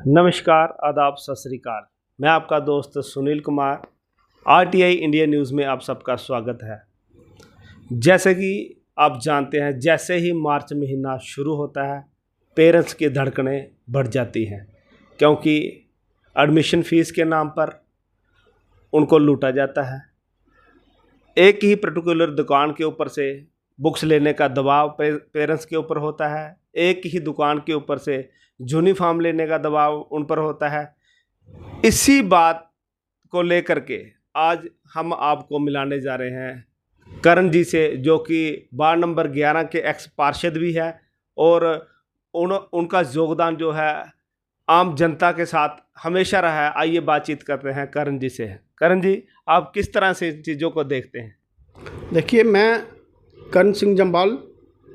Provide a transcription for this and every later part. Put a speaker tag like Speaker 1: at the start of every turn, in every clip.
Speaker 1: नमस्कार, आदाब, सत श्री अकाल। मैं आपका दोस्त Sunil Kumar, RTI India news में आप सबका स्वागत है। जैसे कि आप जानते हैं, जैसे ही मार्च महीना शुरू होता है, पेरेंट्स की धड़कनें बढ़ जाती हैं, क्योंकि एडमिशन फ़ीस के नाम पर उनको लूटा जाता है। एक ही पर्टिकुलर दुकान के ऊपर से बुक्स लेने का दबाव पेरेंट्स के ऊपर होता है। एक ही दुकान के ऊपर से यूनिफॉर्म लेने का दबाव उन पर होता है। इसी बात को लेकर के आज हम आपको मिलाने जा रहे हैं करण जी से, जो कि वार्ड नंबर 11 के एक्स पार्षद भी है और उनका योगदान जो है आम जनता के साथ हमेशा रहा है। आइए बातचीत करते हैं करण जी से। करण जी, आप किस तरह से इन चीज़ों को देखते हैं?
Speaker 2: देखिए, मैं करण सिंह जम्वाल,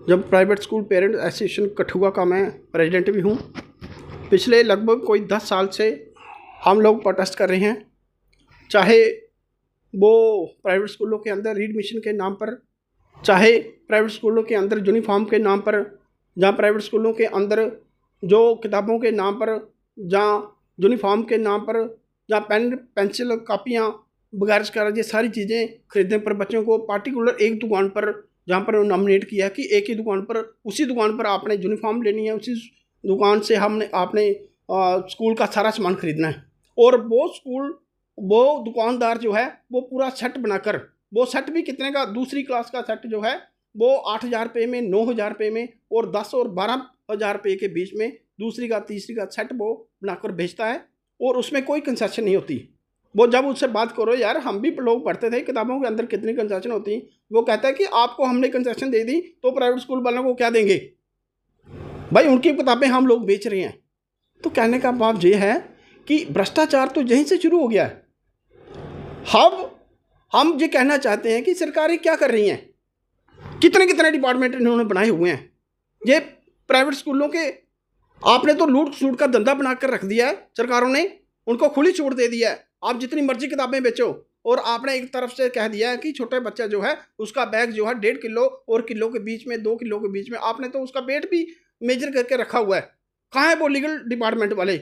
Speaker 2: जब private school parent association Kathua का मैं प्रेसिडेंट भी हूँ। पिछले लगभग कोई 10 साल से हम लोग प्रोटेस्ट कर रहे हैं, चाहे वो प्राइवेट स्कूलों के अंदर रीएडमिशन के नाम पर, चाहे प्राइवेट स्कूलों के अंदर यूनिफॉर्म के नाम पर, जहाँ प्राइवेट स्कूलों के अंदर जो किताबों के नाम पर, जहाँ यूनिफॉर्म के नाम पर, जहाँ पेन पेंसिल कापियाँ वगैरह ये सारी चीज़ें खरीदने पर बच्चों को पार्टिकुलर एक दुकान पर, जहाँ पर नॉमिनेट किया कि एक ही दुकान पर, उसी दुकान पर आपने यूनिफॉर्म लेनी है, उसी दुकान से आपने स्कूल का सारा सामान खरीदना है। और वो दुकानदार जो है वो पूरा सेट बनाकर, वो सेट भी कितने का, दूसरी क्लास का सेट जो है वो 8,000 रुपये में, 9,000 रुपये में और 10 और 12,000 रुपये के बीच में दूसरी का तीसरी का सेट वो बनाकर बेचता है और उसमें कोई कंसेशन नहीं होती। वो जब उससे बात करो, यार हम भी लोग पढ़ते थे किताबों के अंदर कितनी कंसेशन होती, वो कहता है कि आपको हमने कंसेशन दे दी तो प्राइवेट स्कूल वालों को क्या देंगे भाई, उनकी किताबें हम लोग बेच रहे हैं। तो कहने का भाव ये है कि भ्रष्टाचार तो यहीं से शुरू हो गया है। हम ये कहना चाहते हैं कि सरकारें क्या कर रही हैं, कितने कितने डिपार्टमेंट इन्होंने बनाए हुए हैं। ये प्राइवेट स्कूलों के आपने तो लूट सूट का धंधा बनाकर रख दिया है। सरकारों ने उनको खुली छूट दे दिया है, आप जितनी मर्जी किताबें बेचो। और आपने एक तरफ से कह दिया है कि छोटे बच्चा जो है उसका बैग जो है 1.5 किलो और किलो के बीच में, 2 किलो के बीच में, आपने तो उसका वेट भी मेजर करके रखा हुआ है। कहाँ है वो लीगल डिपार्टमेंट वाले?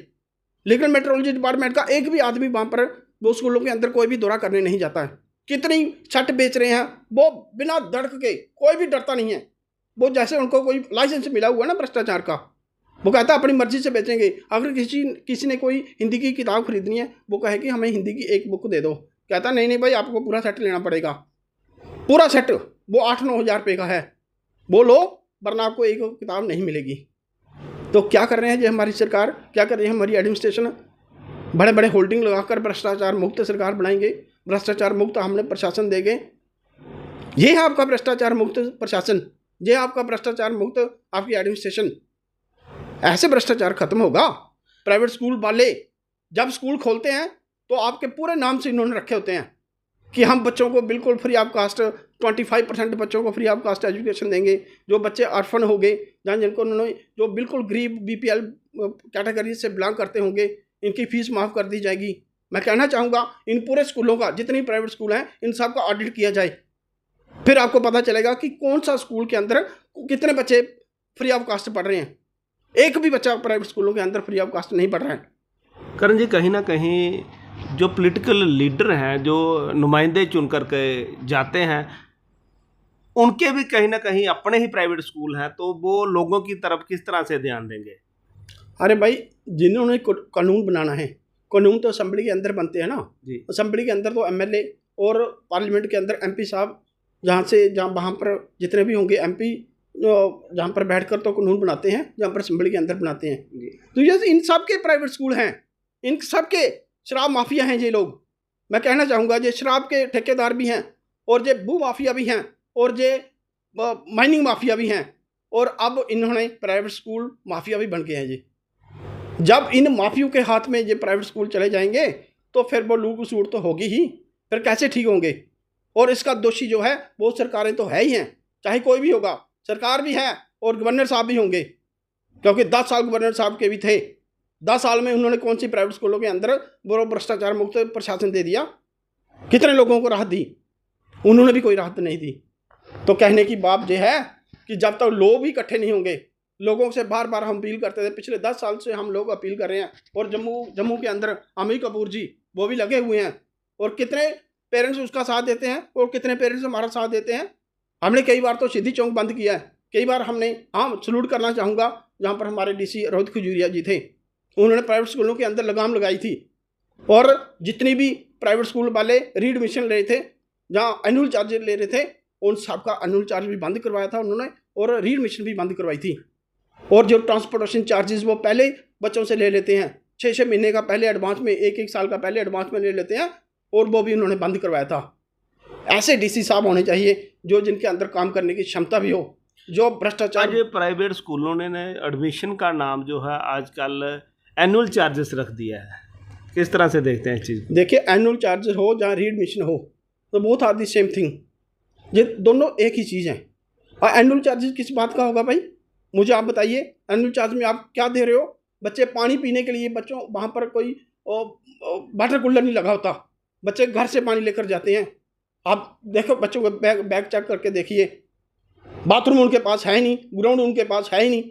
Speaker 2: लीगल मेट्रोलॉजी डिपार्टमेंट का एक भी आदमी वहाँ पर वो स्कूलों के अंदर कोई भी दौरा करने नहीं जाता है। कितनी छट बेच रहे हैं वो बिना धड़क के, कोई भी डरता नहीं है। वो जैसे उनको कोई लाइसेंस मिला हुआ है ना भ्रष्टाचार का, वो कहता है अपनी मर्जी से बेचेंगे। अगर किसी ने कोई हिंदी की किताब खरीदनी है, वो कहे कि हमें हिंदी की एक बुक दे दो, कहता नहीं भाई आपको पूरा सेट लेना पड़ेगा। पूरा सेट वो 8-9 हज़ार रुपये का है, वो लो, वरना आपको एक किताब नहीं मिलेगी। तो क्या कर रहे हैं ये हमारी सरकार, क्या कर रही है हमारी एडमिनिस्ट्रेशन? बड़े बड़े होल्डिंग लगाकर भ्रष्टाचार मुक्त सरकार बनाएंगे, भ्रष्टाचार मुक्त हमने प्रशासन देंगे। ये है आपका भ्रष्टाचार मुक्त प्रशासन, ये आपका भ्रष्टाचार मुक्त आपकी एडमिनिस्ट्रेशन। ऐसे भ्रष्टाचार खत्म होगा। प्राइवेट स्कूल वाले जब स्कूल खोलते हैं तो आपके पूरे नाम से इन्होंने रखे होते हैं कि हम बच्चों को बिल्कुल फ्री ऑफ कास्ट, 25% बच्चों को फ्री ऑफ कास्ट एजुकेशन देंगे। जो बच्चे ऑर्फन हो गए, जहाँ जिनको उन्होंने जो बिल्कुल गरीब BPL कैटेगरी से बिलोंग करते होंगे, इनकी फ़ीस माफ़ कर दी जाएगी। मैं कहना चाहूँगा इन पूरे स्कूलों का, जितनी प्राइवेट स्कूल हैं, इन सब का ऑडिट किया जाए, फिर आपको पता चलेगा कि कौन सा स्कूल के अंदर कितने बच्चे फ्री ऑफ कास्ट पढ़ रहे हैं। एक भी बच्चा प्राइवेट स्कूलों के अंदर फ्री ऑफ कास्ट नहीं पढ़ रहा है।
Speaker 1: करण जी, कहीं ना कहीं जो पॉलिटिकल लीडर हैं, जो नुमाइंदे चुन करके जाते हैं, उनके भी कहीं ना कहीं अपने ही प्राइवेट स्कूल हैं, तो वो लोगों की तरफ किस तरह से ध्यान देंगे?
Speaker 2: अरे भाई, जिन्होंने कानून बनाना है, कानून तो असेंबली के अंदर बनते हैं ना जी। असेंबली के अंदर तो MLA और पार्लियामेंट के अंदर MP साहब, जहाँ वहाँ पर जितने भी होंगे MP, जहाँ पर बैठकर तो कानून बनाते हैं, जहाँ पर असेंबली के अंदर बनाते हैं। तो ये इन सब के प्राइवेट स्कूल हैं, इन सब के शराब माफिया हैं ये लोग। मैं कहना चाहूँगा ये शराब के ठेकेदार भी हैं, और ये भू माफिया भी हैं, और ये माइनिंग माफिया भी हैं, और अब इन्होंने प्राइवेट स्कूल माफिया भी बन गए हैं जी। जब इन माफियों के हाथ में ये प्राइवेट स्कूल चले जाएंगे तो फिर वो लूट सूट तो होगी ही, फिर कैसे ठीक होंगे? और इसका दोषी जो है वो सरकारें तो है ही हैं, चाहे कोई भी होगा, सरकार भी है और गवर्नर साहब भी होंगे, क्योंकि 10 साल गवर्नर साहब के भी थे। 10 साल में उन्होंने कौन सी प्राइवेट स्कूलों के अंदर वो भ्रष्टाचार मुक्त प्रशासन दे दिया? कितने लोगों को राहत दी? उन्होंने भी कोई राहत नहीं दी। तो कहने की बात यह है कि जब तक लोग ही इकट्ठे नहीं होंगे, लोगों से बार बार हम अपील करते थे, पिछले 10 साल से हम लोग अपील कर रहे हैं। और जम्मू के अंदर अमित कपूर जी वो भी लगे हुए हैं, और कितने पेरेंट्स उसका साथ देते हैं और कितने पेरेंट्स हमारा साथ देते हैं। हमने कई बार तो सिद्धि चौक बंद किया है, कई बार हमने, हाँ सलूट करना चाहूँगा जहाँ पर हमारे DC रोहित खजूरिया जी थे, उन्होंने प्राइवेट स्कूलों के अंदर लगाम लगाई थी, और जितनी भी प्राइवेट स्कूल वाले रीएडमिशन ले रहे थे, जहाँ एनुअल चार्जेस ले रहे थे, उन सबका एनुअल चार्ज भी बंद करवाया था उन्होंने, और रीएडमिशन भी बंद करवाई थी। और जो ट्रांसपोर्टेशन चार्जेस वो पहले बच्चों से ले लेते हैं, 6-6 महीने का पहले एडवांस में, 1-1 साल का पहले एडवांस में ले लेते हैं, और वो भी उन्होंने बंद करवाया था। ऐसे DC साहब होने चाहिए जो जिनके अंदर काम करने की क्षमता भी हो, जो भ्रष्टाचार।
Speaker 1: आज प्राइवेट स्कूलों ने एडमिशन का नाम जो है आजकल एनुअल चार्जेस रख दिया है, किस तरह से देखते हैं इस चीज़?
Speaker 2: देखिए, एनुअल चार्जेस हो चाहे रीएडमिशन हो, तो both are the same thing, ये दोनों एक ही चीज़ हैं। और एनुअल चार्जेस किस बात का होगा भाई, मुझे आप बताइए। एनुअल चार्ज में आप क्या दे रहे हो? बच्चे पानी पीने के लिए, बच्चों वहाँ पर कोई वाटर कूलर नहीं लगा होता, बच्चे घर से पानी लेकर जाते हैं। आप देखो बच्चों को बैग चेक करके देखिए, बाथरूम उनके पास है नहीं, ग्राउंड उनके पास है ही नहीं।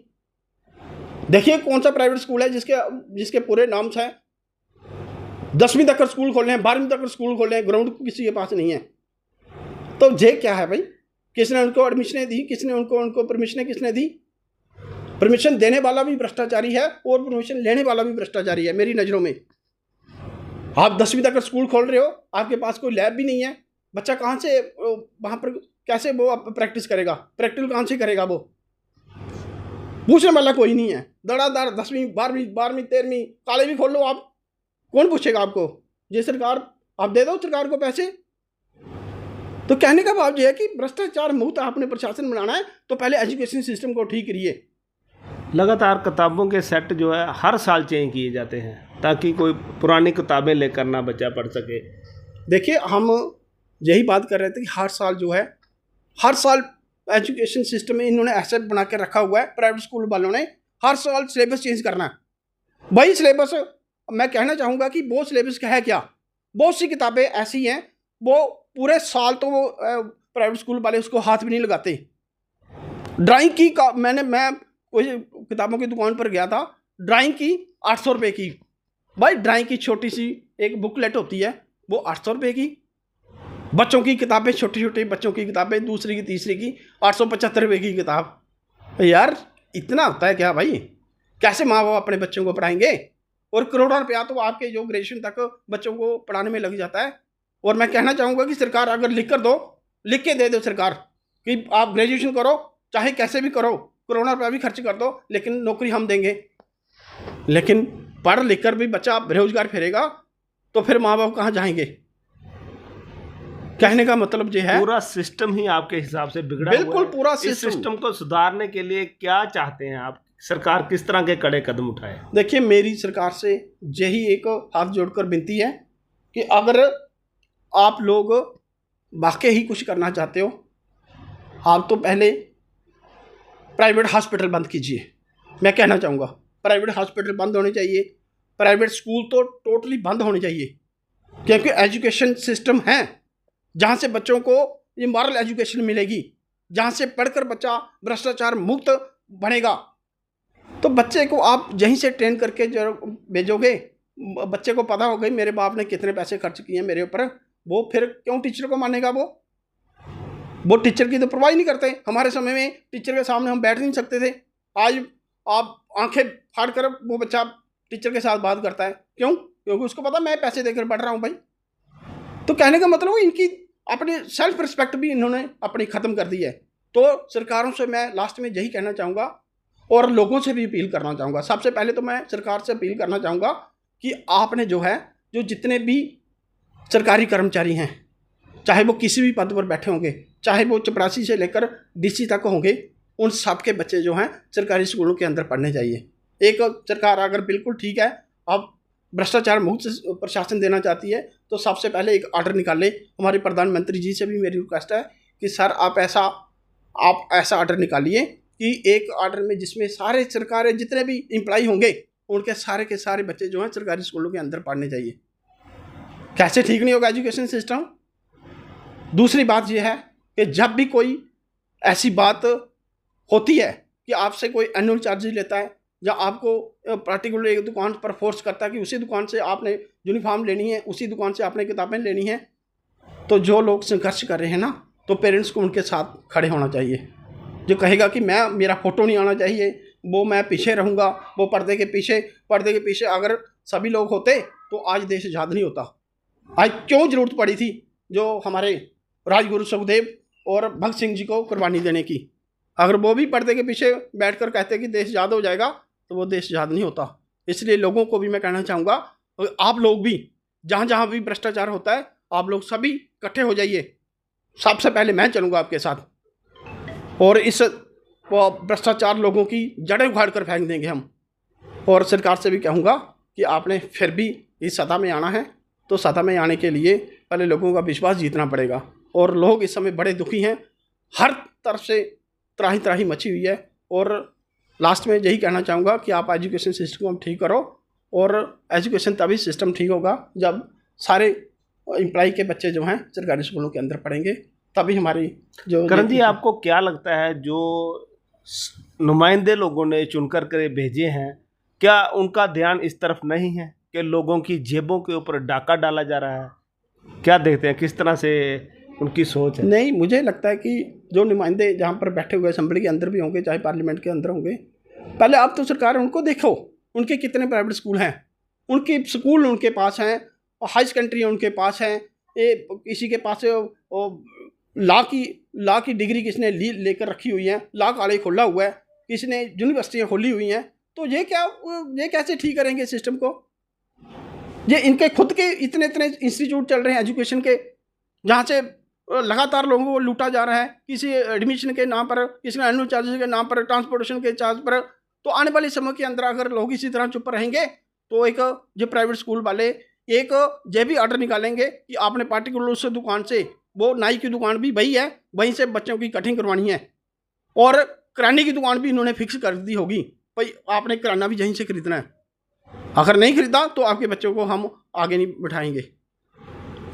Speaker 2: देखिए कौन सा प्राइवेट स्कूल है जिसके पूरे नाम से 10वीं तक स्कूल खोले हैं, 12वीं तक स्कूल खोले हैं, ग्राउंड किसी के पास नहीं है। तो ये क्या है भाई? किसने उनको एडमिशनें दी? किसने उनको परमिशनें किसने दी? परमिशन देने वाला भी भ्रष्टाचारी है और परमिशन लेने वाला भी भ्रष्टाचारी है मेरी नज़रों में। आप 10वीं तक स्कूल खोल रहे हो, आपके पास कोई लैब भी नहीं है, बच्चा कहाँ से वहाँ पर कैसे वो प्रैक्टिस करेगा? प्रैक्टिकल कहाँ से करेगा? वो पूछने वाला कोई नहीं है। धड़ाधड़ 10वीं 12वीं 13वीं कॉलेज भी खोल लो आप, कौन पूछेगा आपको? ये सरकार, आप दे दो सरकार को पैसे। तो कहने का भाव यह है कि भ्रष्टाचार मुक्त आपने प्रशासन बनाना है तो पहले एजुकेशन सिस्टम को ठीक करिए।
Speaker 1: लगातार किताबों के सेट जो है हर साल चेंज किए जाते हैं ताकि कोई पुरानी किताबें लेकर ना बच्चा पढ़ सके।
Speaker 2: देखिए, हम यही बात कर रहे थे कि हर साल जो है, हर साल एजुकेशन सिस्टम में इन्होंने ऐसे बना के रखा हुआ है, प्राइवेट स्कूल वालों ने हर साल सिलेबस चेंज करना है। वही सिलेबस, मैं कहना चाहूँगा कि वो सिलेबस का है क्या? बहुत सी किताबें ऐसी हैं वो पूरे साल तो वो प्राइवेट स्कूल वाले उसको हाथ भी नहीं लगाते। ड्राइंग की मैं कोई किताबों की दुकान पर गया था, ड्राइंग की 800 रुपये की। भाई ड्राइंग की छोटी सी एक बुकलेट होती है, वो 800 रुपये की। बच्चों की किताबें, छोटी छोटी बच्चों की किताबें, दूसरी की तीसरी की 875 रुपये की किताब। यार इतना होता है क्या भाई? कैसे माँ बाप अपने बच्चों को पढ़ाएंगे? और करोड़ों रुपया तो आपके जो ग्रेजुएशन तक बच्चों को पढ़ाने में लग जाता है। और मैं कहना चाहूँगा कि सरकार अगर लिख के दे दो सरकार कि आप ग्रेजुएशन करो, चाहे कैसे भी करो, करोड़ों रुपया भी खर्च कर दो, लेकिन नौकरी हम देंगे। लेकिन पढ़ लिख कर भी बच्चा बेरोजगार फिरेगा तो फिर माँ बाप कहाँ जाएंगे? कहने का मतलब ये है,
Speaker 1: पूरा सिस्टम ही आपके हिसाब से बिगड़ा
Speaker 2: बिल्कुल
Speaker 1: हुआ है।
Speaker 2: पूरा
Speaker 1: इस सिस्टम को सुधारने के लिए क्या चाहते हैं आप? सरकार किस तरह के कड़े कदम उठाए?
Speaker 2: देखिए, मेरी सरकार से यही एक हाथ जोड़कर विनती है कि अगर आप लोग वाकई ही कुछ करना चाहते हो, आप तो पहले प्राइवेट हॉस्पिटल बंद कीजिए। मैं कहना चाहूँगा प्राइवेट हॉस्पिटल बंद होने चाहिए, प्राइवेट स्कूल तो टोटली बंद होने चाहिए, क्योंकि एजुकेशन सिस्टम है जहाँ से बच्चों को ये मॉरल एजुकेशन मिलेगी, जहाँ से पढ़कर बच्चा भ्रष्टाचार मुक्त बनेगा। तो बच्चे को आप यहीं से ट्रेन करके जो भेजोगे, बच्चे को पता हो गई मेरे बाप ने कितने पैसे खर्च किए मेरे ऊपर, वो फिर क्यों टीचर को मानेगा? वो टीचर की तो परवाह नहीं करते। हमारे समय में टीचर के सामने हम बैठ नहीं सकते थे, आज आप आंखें फाड़ कर वो बच्चा टीचर के साथ बात करता है। क्यों? क्योंकि उसको पता मैं पैसे देकर पढ़ रहा हूँ भाई। तो कहने का मतलब इनकी अपनी सेल्फ रिस्पेक्ट भी इन्होंने अपनी ख़त्म कर दी है। तो सरकारों से मैं लास्ट में यही कहना चाहूँगा और लोगों से भी अपील करना चाहूँगा। सबसे पहले तो मैं सरकार से अपील करना चाहूँगा कि आपने जो है, जो जितने भी सरकारी कर्मचारी हैं, चाहे वो किसी भी पद पर बैठे होंगे, चाहे वो चपरासी से लेकर DC तक होंगे, उन सब के बच्चे जो हैं सरकारी स्कूलों के अंदर पढ़ने चाहिए। एक सरकार अगर बिल्कुल ठीक है, अब भ्रष्टाचार मुक्त प्रशासन देना चाहती है, तो सबसे पहले एक ऑर्डर निकाले। हमारे प्रधानमंत्री जी से भी मेरी रिक्वेस्ट है कि सर आप ऐसा ऑर्डर निकालिए कि एक ऑर्डर में जिसमें सारे सरकारी जितने भी एम्प्लॉय होंगे उनके सारे के सारे बच्चे जो हैं सरकारी स्कूलों के अंदर पढ़ने चाहिए। कैसे ठीक नहीं होगा एजुकेशन सिस्टम? दूसरी बात यह है कि जब भी कोई ऐसी बात होती है कि आपसे कोई एनुअल चार्जेस लेता है या आपको पर्टिकुलर एक दुकान पर फोर्स करता है कि उसी दुकान से आपने यूनिफॉर्म लेनी है, उसी दुकान से आपने किताबें लेनी हैं। तो जो लोग संघर्ष कर रहे हैं ना, तो पेरेंट्स को उनके साथ खड़े होना चाहिए। जो कहेगा कि मेरा फ़ोटो नहीं आना चाहिए, वो मैं पीछे रहूँगा, वो पर्दे के पीछे अगर सभी लोग होते तो आज देश आज़ाद नहीं होता। आज क्यों ज़रूरत पड़ी थी जो हमारे राजगुरु सुखदेव और भगत सिंह जी को कुर्बानी देने की? अगर वो भी पर्दे के पीछे बैठकर कहते कि देश आज़ाद हो जाएगा तो वो देश आज़ाद नहीं होता। इसलिए लोगों को भी मैं कहना चाहूँगा, आप लोग भी जहाँ जहाँ भी भ्रष्टाचार होता है, आप लोग सभी इकट्ठे हो जाइए। सबसे पहले मैं चलूँगा आपके साथ और इस भ्रष्टाचार लोगों की जड़ें उखाड़ कर फेंक देंगे हम। और सरकार से भी कहूँगा कि आपने फिर भी इस सत्ता में आना है, तो सत्ता में आने के लिए पहले लोगों का विश्वास जीतना पड़ेगा। और लोग इस समय बड़े दुखी हैं, हर तरफ से त्राही त्राही मची हुई है। और लास्ट में यही कहना चाहूँगा कि आप एजुकेशन सिस्टम को ठीक करो, और एजुकेशन तभी सिस्टम ठीक होगा जब सारे एम्प्लॉय के बच्चे जो हैं सरकारी स्कूलों के अंदर पढ़ेंगे, तभी हमारी जो।
Speaker 1: करण जी, आपको क्या लगता है जो नुमाइंदे लोगों ने चुनकर के भेजे हैं, क्या उनका ध्यान इस तरफ नहीं है कि लोगों की जेबों के ऊपर डाका डाला जा रहा है? क्या देखते हैं, किस तरह से उनकी सोच है?
Speaker 2: नहीं, मुझे लगता है कि जो नुमाइंदे जहाँ पर बैठे हुए असेंबली के अंदर भी होंगे, चाहे पार्लियामेंट के अंदर होंगे, पहले आप तो सरकार उनको देखो, उनके कितने प्राइवेट स्कूल हैं, उनके स्कूल उनके पास हैं, हाई सेकेंडरी उनके पास हैं, किसी के पास लॉ की डिग्री किसने लेकर रखी हुई है, लॉ कॉलेज खोला हुआ है, किसी ने यूनिवर्सिटियाँ खोली हुई हैं। तो ये कैसे ठीक करेंगे सिस्टम को? ये इनके खुद के इतने इंस्टीट्यूट चल रहे हैं एजुकेशन के, जहाँ से लगातार लोगों को लूटा जा रहा है, किसी एडमिशन के नाम पर, किसी एनुअल चार्जेस के नाम पर, ट्रांसपोर्टेशन के चार्ज पर। तो आने वाले समय के अंदर अगर लोग इसी तरह चुप रहेंगे तो एक जो प्राइवेट स्कूल वाले एक ये भी ऑर्डर निकालेंगे कि आपने पार्टिकुलर उस दुकान से, वो नाई की दुकान भी वही है, वहीं से बच्चों की कटिंग करवानी है, और किराने की दुकान भी इन्होंने फिक्स कर दी होगी, भाई आपने किराना भी यहीं से खरीदना है। अगर नहीं खरीदा तो आपके बच्चों को हम आगे नहीं बिठाएंगे।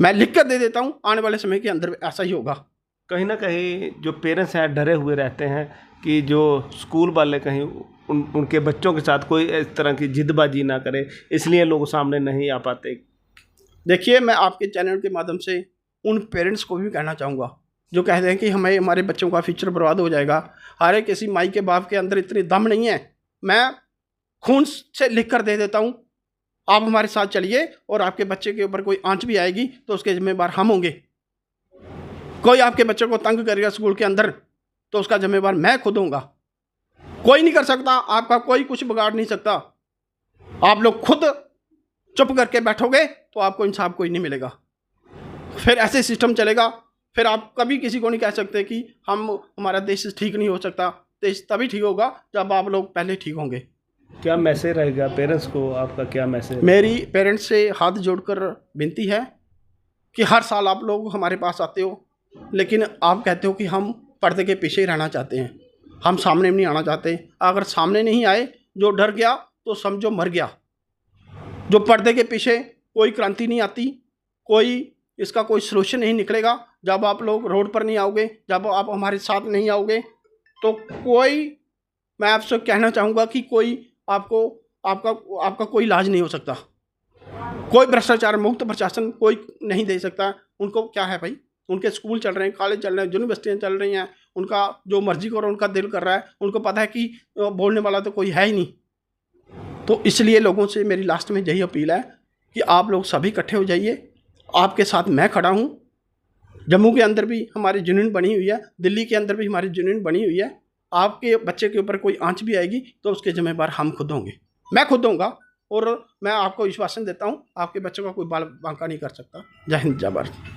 Speaker 2: मैं लिख कर दे देता हूँ, आने वाले समय के अंदर ऐसा ही होगा।
Speaker 1: कहीं ना कहीं जो पेरेंट्स हैं डरे हुए रहते हैं कि जो स्कूल वाले कहीं उनके बच्चों के साथ कोई इस तरह की जिदबाजी ना करे, इसलिए लोग सामने नहीं आ पाते।
Speaker 2: देखिए, मैं आपके चैनल के माध्यम से उन पेरेंट्स को भी कहना चाहूँगा जो कहते हैं कि हमारे बच्चों का फ्यूचर बर्बाद हो जाएगा। हर किसी माई के बाप के अंदर इतनी दम नहीं है। मैं खून से लिख कर दे देता हूँ, आप हमारे साथ चलिए, और आपके बच्चे के ऊपर कोई आंच भी आएगी तो उसके जिम्मेदार हम होंगे। कोई आपके बच्चों को तंग करेगा स्कूल के अंदर तो उसका जिम्मेदार मैं खुद होऊंगा। कोई नहीं कर सकता, आपका कोई कुछ बिगाड़ नहीं सकता। आप लोग खुद चुप करके बैठोगे तो आपको इंसाफ कोई नहीं मिलेगा। फिर ऐसे सिस्टम चलेगा, फिर आप कभी किसी को नहीं कह सकते कि हमारा देश ठीक नहीं हो सकता। देश तभी ठीक होगा जब आप लोग पहले ठीक होंगे।
Speaker 1: क्या मैसेज रहेगा पेरेंट्स को, आपका क्या मैसेज?
Speaker 2: मेरी पेरेंट्स से हाथ जोड़कर विनती है कि हर साल आप लोग हमारे पास आते हो, लेकिन आप कहते हो कि हम पर्दे के पीछे ही रहना चाहते हैं, हम सामने नहीं आना चाहते। अगर सामने नहीं आए, जो डर गया तो समझो मर गया। जो पर्दे के पीछे कोई क्रांति नहीं आती, इसका कोई सोल्यूशन नहीं निकलेगा जब आप लोग रोड पर नहीं आओगे, जब आप हमारे साथ नहीं आओगे। तो मैं आपसे कहना चाहूँगा कि कोई आपका कोई इलाज नहीं हो सकता। कोई भ्रष्टाचार मुक्त प्रशासन कोई नहीं दे सकता। उनको क्या है भाई, उनके स्कूल चल रहे हैं, कॉलेज चल रहे हैं, यूनिवर्सिटियाँ चल रही हैं, उनका जो मर्जी करो, उनका दिल कर रहा है। उनको पता है कि बोलने वाला तो कोई है ही नहीं। तो इसलिए लोगों से मेरी लास्ट में यही अपील है कि आप लोग सभी इकट्ठे हो जाइए। आपके साथ मैं खड़ा हूँ। जम्मू के अंदर भी हमारी यूनियन बनी हुई है, दिल्ली के अंदर भी हमारी यूनियन बनी हुई है। आपके बच्चे के ऊपर कोई आंच भी आएगी तो उसके जिम्मेदार हम खुद होंगे, मैं खुद होऊंगा। और मैं आपको विश्वासन देता हूँ, आपके बच्चों का कोई बाल बांका नहीं कर सकता। जय हिंद, जय भारत।